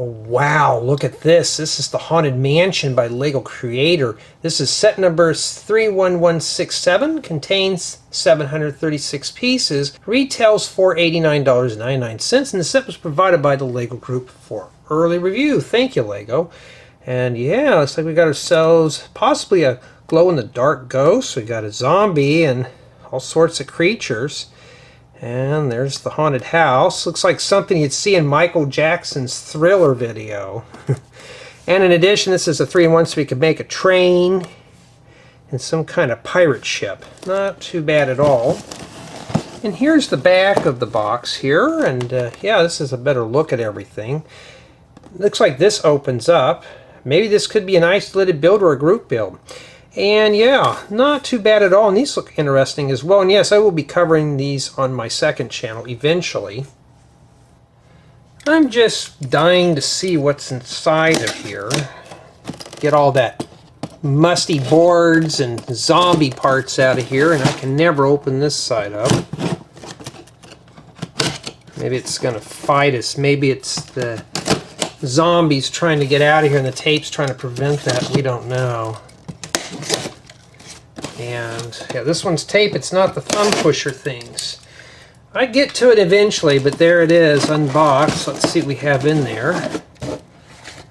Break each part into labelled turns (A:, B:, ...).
A: Oh, wow, look at this. This is the Haunted Mansion by Lego Creator. This is set number 31167, contains 736 pieces, retails for $89.99, and the set was provided by the Lego Group for early review. Thank you, Lego. And yeah, looks like we got ourselves possibly a glow-in-the-dark ghost. We got a zombie and all sorts of creatures. And there's the haunted house. Looks like something you'd see in Michael Jackson's Thriller video. And in addition, this is a 3-in-1, so we could make a train and some kind of pirate ship. Not too bad at all. And here's the back of the box here. And yeah, this is a better look at everything. Looks like this opens up. Maybe this could be an isolated build or a group build. And yeah, not too bad at all, and these look interesting as well. And yes, I will be covering these on my second channel eventually. I'm just dying to see what's inside of here. Get all that musty boards and zombie parts out of here, and I can never open this side up. Maybe it's going to fight us. Maybe it's the zombies trying to get out of here and the tape's trying to prevent that. We don't know. And yeah, this one's tape. It's not the thumb pusher things. I get to it eventually, but there it is, unboxed. Let's see what we have in there.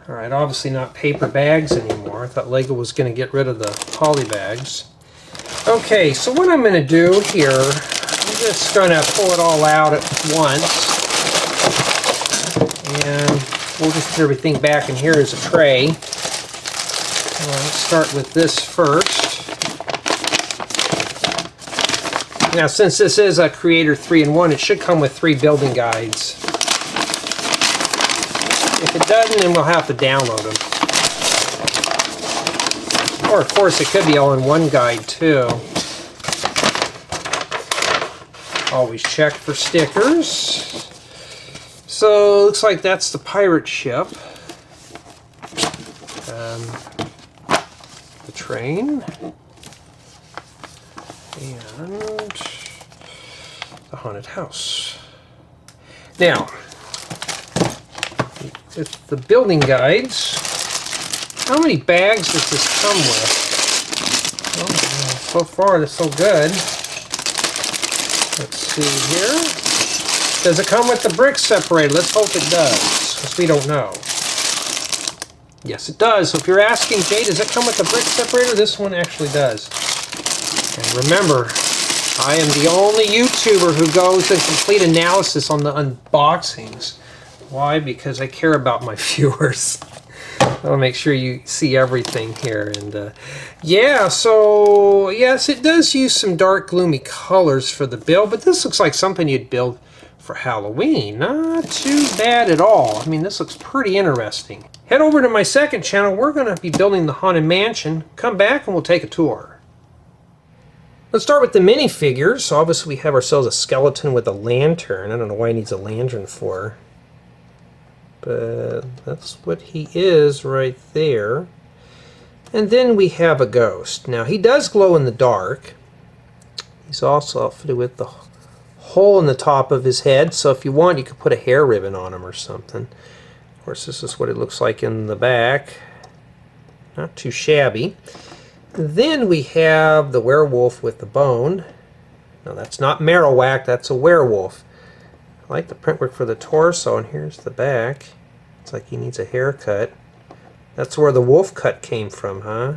A: Alright, obviously not paper bags anymore. I thought Lego was going to get rid of the poly bags. Okay, so what I'm going to do here, I'm just going to pull it all out at once. And we'll just put everything back in here as a tray. Let's start with this first. Now, since this is a Creator 3-in-1, it should come with 3 building guides. If it doesn't, then we'll have to download them. Or, of course, it could be all in one guide, too. Always check for stickers. So, looks like that's the pirate ship. The train. And the haunted house. Now, with the building guides, how many bags does this come with? Oh, so far, it's so good. Let's see here. Does it come with the brick separator? Let's hope it does, because we don't know. Yes, it does. So if you're asking, Jay, does it come with the brick separator? This one actually does. And remember, I am the only YouTuber who goes in complete analysis on the unboxings. Why? Because I care about my viewers. I'll make sure you see everything here. And yeah, so yes, it does use some dark, gloomy colors for the build, but this looks like something you'd build for Halloween. Not too bad at all. I mean, this looks pretty interesting. Head over to my second channel. We're going to be building the Haunted Mansion. Come back and we'll take a tour. Let's start with the minifigures. So obviously we have ourselves a skeleton with a lantern. I don't know why he needs a lantern for. But that's what he is right there. And then we have a ghost. Now he does glow in the dark. He's also outfitted with the hole in the top of his head. So if you want, you could put a hair ribbon on him or something. Of course, this is what it looks like in the back. Not too shabby. Then we have the werewolf with the bone. Now that's not Marowak, that's a werewolf. I like the printwork for the torso, and here's the back. It's like he needs a haircut. That's where the wolf cut came from, huh?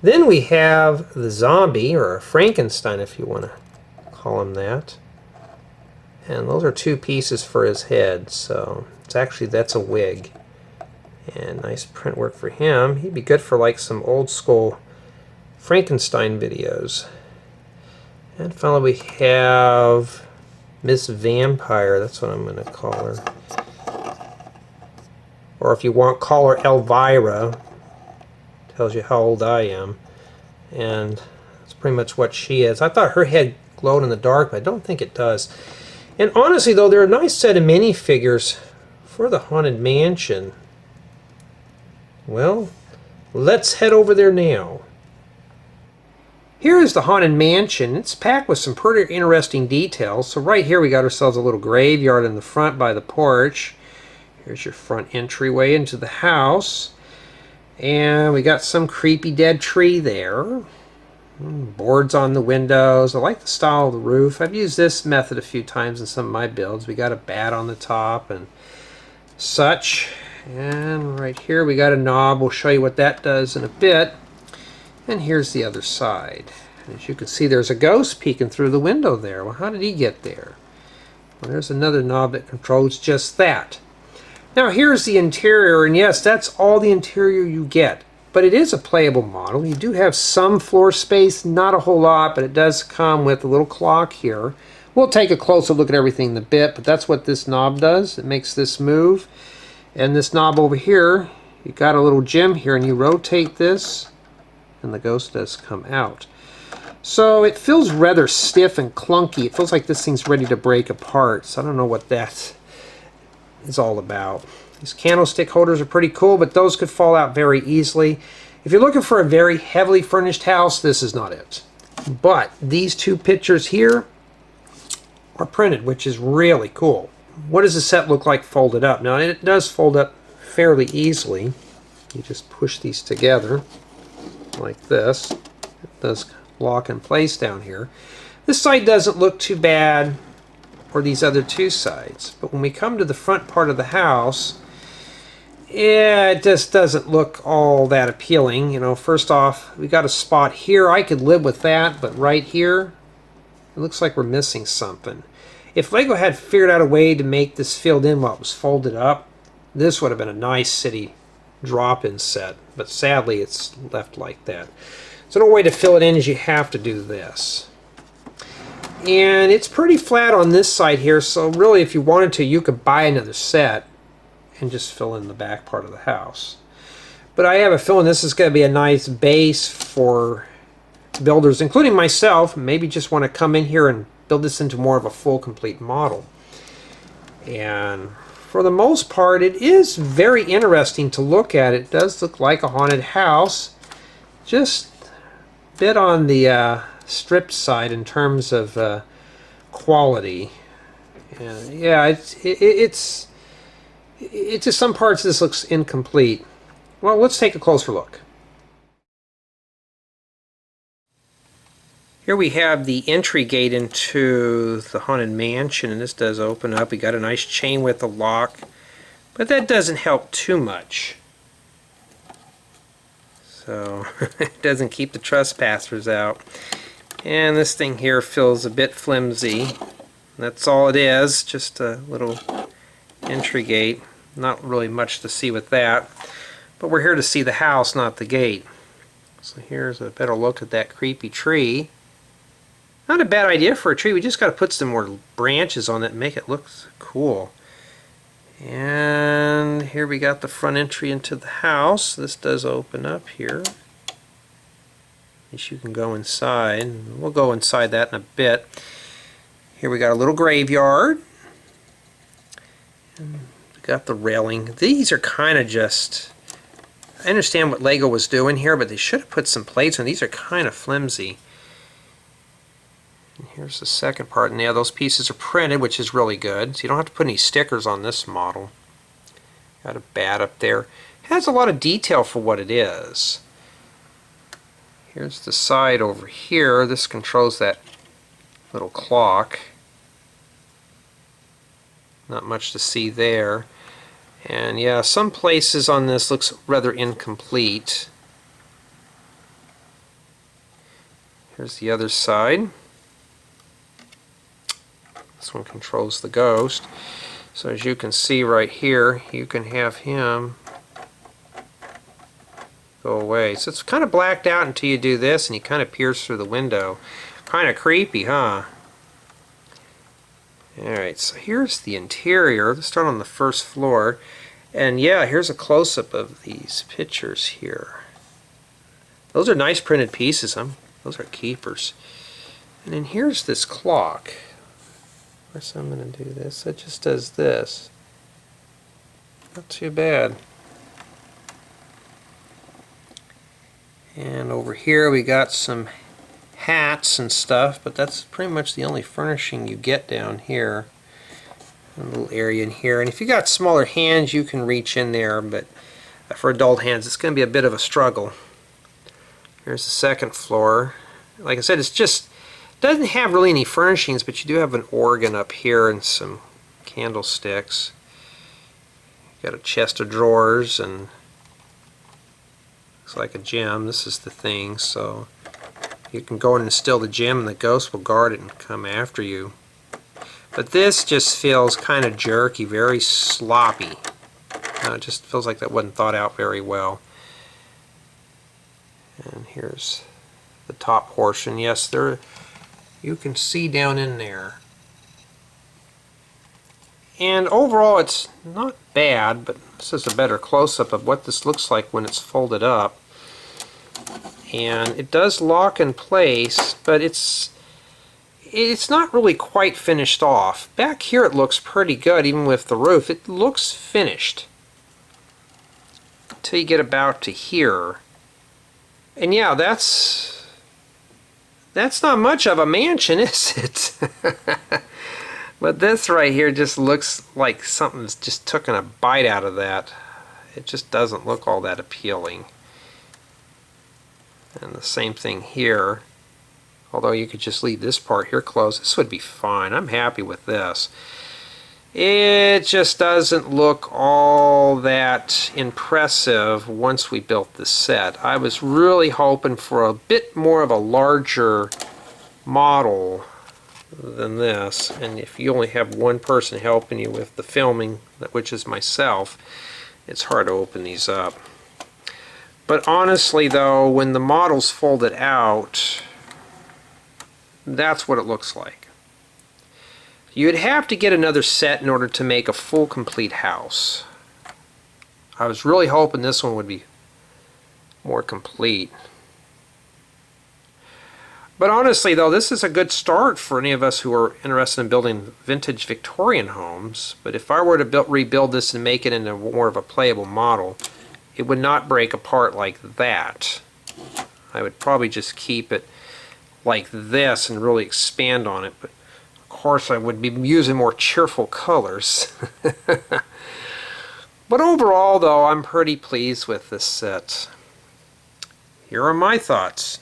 A: Then we have the zombie, or Frankenstein if you want to call him that. And those are 2 pieces for his head, so it's actually, that's a wig. And nice print work for him. He'd be good for like some old school Frankenstein videos. And finally we have Miss Vampire. That's what I'm going to call her. Or if you want, call her Elvira. Tells you how old I am. And that's pretty much what she is. I thought her head glowed in the dark, but I don't think it does. And honestly though, they're a nice set of minifigures for the Haunted Mansion. Well, let's head over there now. Here is the Haunted Mansion. It's packed with some pretty interesting details. So right here we got ourselves a little graveyard in the front by the porch. Here's your front entryway into the house. And we got some creepy dead tree there. Boards on the windows. I like the style of the roof. I've used this method a few times in some of my builds. We got a bat on the top and such. And right here we got a knob. We'll show you what that does in a bit. And here's the other side. As you can see, there's a ghost peeking through the window there. Well, how did he get there? Well, there's another knob that controls just that. Now here's the interior, and yes, that's all the interior you get. But it is a playable model. You do have some floor space, not a whole lot, but it does come with a little clock here. We'll take a closer look at everything in a bit, but that's what this knob does. It makes this move. And this knob over here, you got a little gem here, and you rotate this, and the ghost does come out. So it feels rather stiff and clunky. It feels like this thing's ready to break apart. So I don't know what that is all about. These candlestick holders are pretty cool, but those could fall out very easily. If you're looking for a very heavily furnished house, this is not it. But these two pictures here are printed, which is really cool. What does the set look like folded up? Now, it does fold up fairly easily. You just push these together like this. It does lock in place down here. This side doesn't look too bad, or these other two sides. But when we come to the front part of the house, yeah, it just doesn't look all that appealing. You know, first off, we got a spot here. I could live with that, but right here, it looks like we're missing something. If Lego had figured out a way to make this filled in while it was folded up, this would have been a nice city drop-in set. But sadly, it's left like that. So no way to fill it in is you have to do this. And it's pretty flat on this side here, so really if you wanted to, you could buy another set and just fill in the back part of the house. But I have a feeling this is going to be a nice base for builders, including myself, maybe just want to come in here and build this into more of a full complete model. And for the most part, it is very interesting to look at. It does look like a haunted house, just a bit on the stripped side in terms of quality. And yeah, it's just some parts of this looks incomplete. Well, let's take a closer look. Here we have the entry gate into the haunted mansion, and this does open up. We got a nice chain with a lock, but that doesn't help too much. So it doesn't keep the trespassers out. And this thing here feels a bit flimsy. That's all it is, just a little entry gate. Not really much to see with that. But we're here to see the house, not the gate. So here's a better look at that creepy tree. Not a bad idea for a tree. We just got to put some more branches on it and make it look cool. And here we got the front entry into the house. This does open up here. At least you can go inside. We'll go inside that in a bit. Here we got a little graveyard. And we got the railing. These are kind of just... I understand what Lego was doing here, but they should have put some plates on. These are kind of flimsy. And here's the second part, and yeah, those pieces are printed, which is really good. So you don't have to put any stickers on this model. Got a bat up there. It has a lot of detail for what it is. Here's the side over here. This controls that little clock. Not much to see there. And yeah, some places on this looks rather incomplete. Here's the other side. This one controls the ghost. So as you can see right here, you can have him go away. So it's kind of blacked out until you do this and he kind of peers through the window. Kind of creepy, huh? Alright, so here's the interior. Let's start on the first floor. And yeah, here's a close-up of these pictures here. Those are nice printed pieces. Those are keepers. And then here's this clock. So I'm going to do this. It just does this. Not too bad. And over here we got some hats and stuff, but that's pretty much the only furnishing you get down here. A little area in here, and if you got smaller hands you can reach in there, but for adult hands it's going to be a bit of a struggle. Here's the second floor. Like I said, it's just doesn't have really any furnishings, but you do have an organ up here and some candlesticks. Got a chest of drawers, and looks like a gem. This is the thing, so you can go in and steal the gem and the ghost will guard it and come after you. But this just feels kind of jerky, very sloppy. It just feels like that wasn't thought out very well. And here's the top portion. Yes, there you can see down in there. And overall it's not bad, but this is a better close-up of what this looks like when it's folded up. And it does lock in place, but it's not really quite finished off. Back here it looks pretty good, even with the roof. It looks finished until you get about to here. And yeah, that's not much of a mansion, is it? But this right here just looks like something's just taken a bite out of that. It just doesn't look all that appealing. And the same thing here. Although you could just leave this part here closed. This would be fine. I'm happy with this. It just doesn't look all that impressive once we built this set. I was really hoping for a bit more of a larger model than this. And if you only have one person helping you with the filming, which is myself, it's hard to open these up. But honestly though, when the model's folded out, that's what it looks like. You'd have to get another set in order to make a full complete house. I was really hoping this one would be more complete. But honestly though, this is a good start for any of us who are interested in building vintage Victorian homes. But if I were to rebuild this and make it into more of a playable model, it would not break apart like that. I would probably just keep it like this and really expand on it. But of course I would be using more cheerful colors. But overall though, I'm pretty pleased with this set. Here are my thoughts.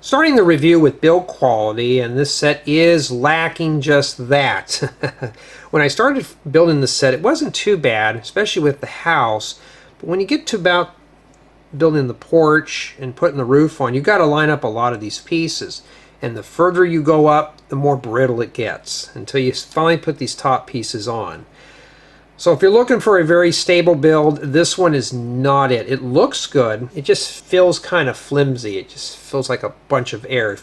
A: Starting the review with build quality, and this set is lacking just that. When I started building this set, it wasn't too bad, especially with the house. But when you get to about building the porch and putting the roof on, you've got to line up a lot of these pieces. And the further you go up, the more brittle it gets, until you finally put these top pieces on. So if you're looking for a very stable build, this one is not it. It looks good. It just feels kind of flimsy. It just feels like a bunch of air.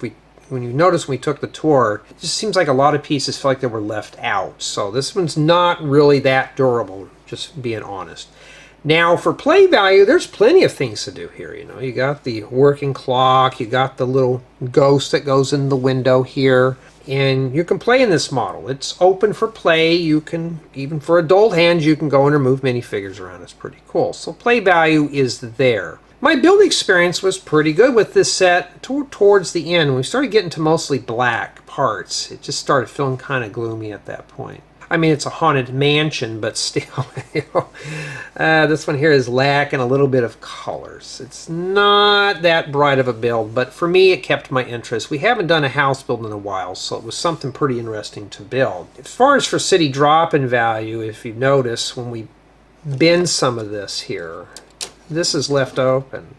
A: When you notice when we took the tour, it just seems like a lot of pieces feel like they were left out. So this one's not really that durable, just being honest. Now for play value, there's plenty of things to do here. You know, you got the working clock, you got the little ghost that goes in the window here. And you can play in this model. It's open for play. You can, even for adult hands, you can go and remove minifigures around. It's pretty cool. So play value is there. My build experience was pretty good with this set towards the end. When we started getting to mostly black parts, it just started feeling kind of gloomy at that point. I mean, it's a haunted mansion, but still, you know, this one here is lacking a little bit of colors. It's not that bright of a build, but for me, it kept my interest. We haven't done a house build in a while, so it was something pretty interesting to build. As far as for city drop-in value, if you notice, when we bend some of this here, this is left open.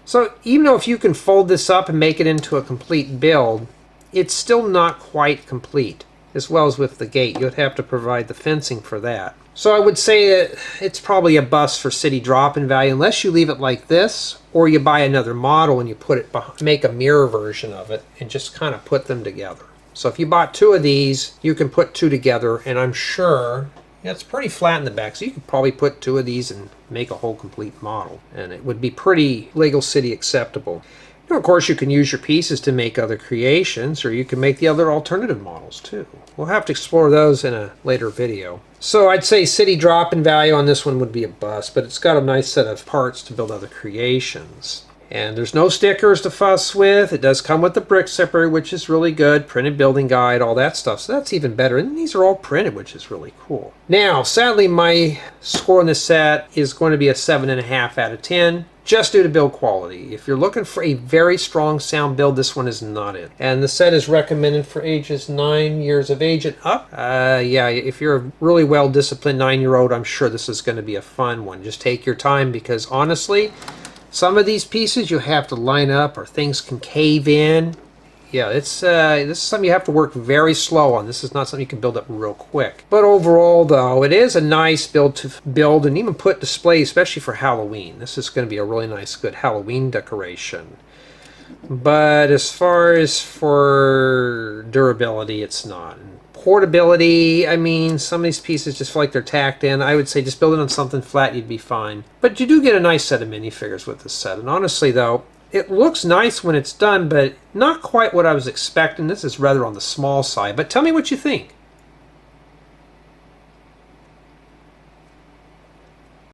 A: So even though if you can fold this up and make it into a complete build, it's still not quite complete. As well as with the gate, you'd have to provide the fencing for that. So I would say that it's probably a bust for city drop-in value unless you leave it like this, or you buy another model and you put it behind, make a mirror version of it and just kind of put them together. So if you bought two of these, you can put two together, and I'm sure it's pretty flat in the back, so you could probably put two of these and make a whole complete model, and it would be pretty Lego City acceptable. Now, of course, you can use your pieces to make other creations, or you can make the other alternative models too. We'll have to explore those in a later video. So I'd say city drop-in value on this one would be a bust, but it's got a nice set of parts to build other creations. And there's no stickers to fuss with. It does come with the Brick Separator, which is really good. Printed building guide, all that stuff. So that's even better. And these are all printed, which is really cool. Now, sadly, my score on this set is going to be a 7.5 out of 10. Just due to build quality. If you're looking for a very strong sound build, this one is not it. And the set is recommended for ages 9 years of age and up. Yeah, if you're a really well-disciplined 9-year-old, I'm sure this is going to be a fun one. Just take your time, because honestly, some of these pieces you have to line up or things can cave in. Yeah, this is something you have to work very slow on. This is not something you can build up real quick. But overall, though, it is a nice build to build and even put display, especially for Halloween. This is going to be a really nice, good Halloween decoration. But as far as for durability, it's not. Portability, I mean, some of these pieces just feel like they're tacked in. I would say just build it on something flat, you'd be fine. But you do get a nice set of minifigures with this set. And honestly, though, it looks nice when it's done, but not quite what I was expecting. This is rather on the small side. But tell me what you think.